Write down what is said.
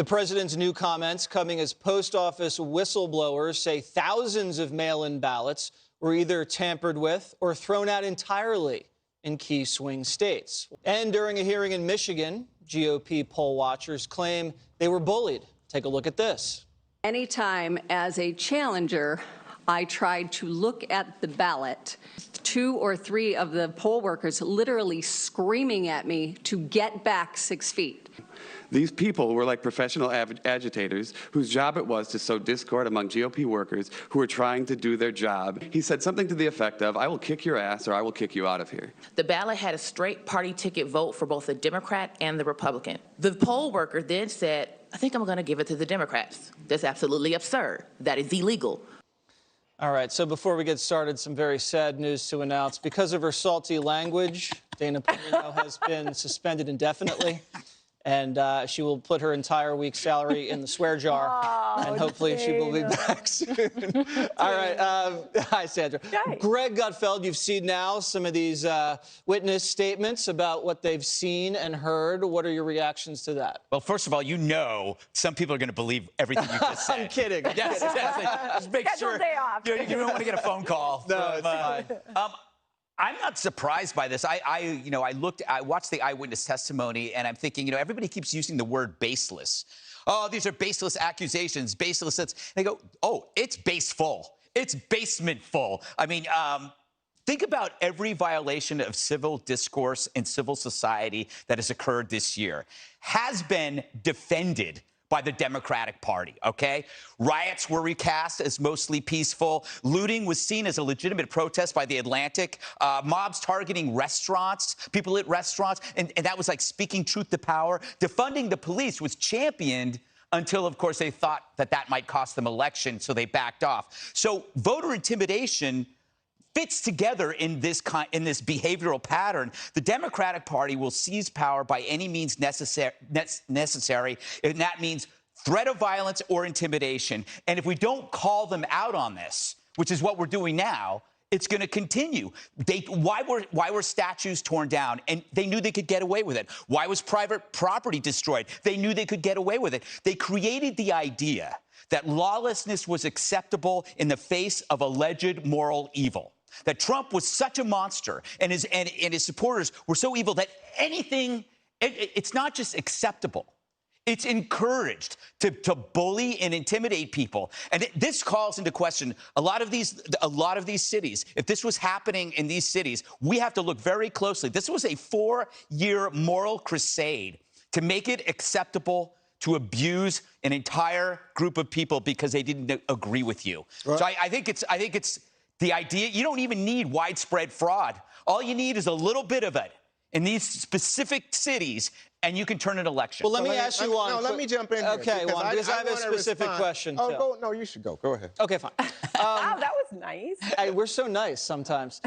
The president's new comments coming as post office whistleblowers say thousands of mail-in ballots were either tampered with or thrown out entirely in key swing states. And during a hearing in Michigan, GOP poll watchers claim they were bullied. Take a look at this. Anytime as a challenger, I tried to look at the ballot, 2 or 3 of the poll workers literally screaming at me to get back 6 feet. These people were like professional agitators whose job it was to sow discord among GOP workers who were trying to do their job. He said something to the effect of, "I will kick your ass or I will kick you out of here." The ballot had a straight party ticket vote for both the Democrat and the Republican. The poll worker then said, "I think I'm going to give it to the Democrats." That's absolutely absurd. That is illegal. All right, so before we get started, some very sad news to announce. Because of her salty language, Dana Perino has been suspended indefinitely. And she will put her entire week's salary in the swear jar, and hopefully she will be back soon. All right. Hi, Sandra. Hi. Greg Gutfeld, you've seen now some of these witness statements about what they've seen and heard. What are your reactions to that? Well, first of all, you know some people are going to believe everything you just said. I'm kidding. Yes, exactly. Just make Schedule sure day off. You don't want to get a phone call. No, it's fine. I'm not surprised by this. I watched the eyewitness testimony, and I'm thinking, everybody keeps using the word baseless. Oh, these are baseless accusations, baseless. They go, oh, it's baseful. It's basement full. I mean, think about every violation of civil discourse in civil society that has occurred this year has been defended by the Democratic Party, okay? Riots were recast as mostly peaceful. Looting was seen as a legitimate protest by The Atlantic. Mobs targeting restaurants, people at restaurants, and that was like speaking truth to power. Defunding the police was championed until, of course, they thought that might cost them election, so they backed off. So voter intimidation fits together in this behavioral pattern. The Democratic Party will seize power by any means necessary, and that means threat of violence or intimidation. And if we don't call them out on this, which is what we're doing now, it's going to continue. Why were statues torn down? And they knew they could get away with it. Why was private property destroyed? They knew they could get away with it. They created the idea that lawlessness was acceptable in the face of alleged moral evil. That Trump was such a monster and his supporters were so evil that anything, it's not just acceptable. It's encouraged to bully and intimidate people. And this calls into question a lot of these cities. If this was happening in these cities, we have to look very closely. This was a 4-year moral crusade to make it acceptable to abuse an entire group of people because they didn't agree with you. Right. So I think it's the idea. You don't even need widespread fraud. All you need is a little bit of it in these specific cities, and you can turn an election. Well, let me ask you one. No, let me jump in here. Okay, because I have a specific question. Oh, go. No, you should go. Go ahead. Okay, fine. Wow, that was nice. We're so nice sometimes.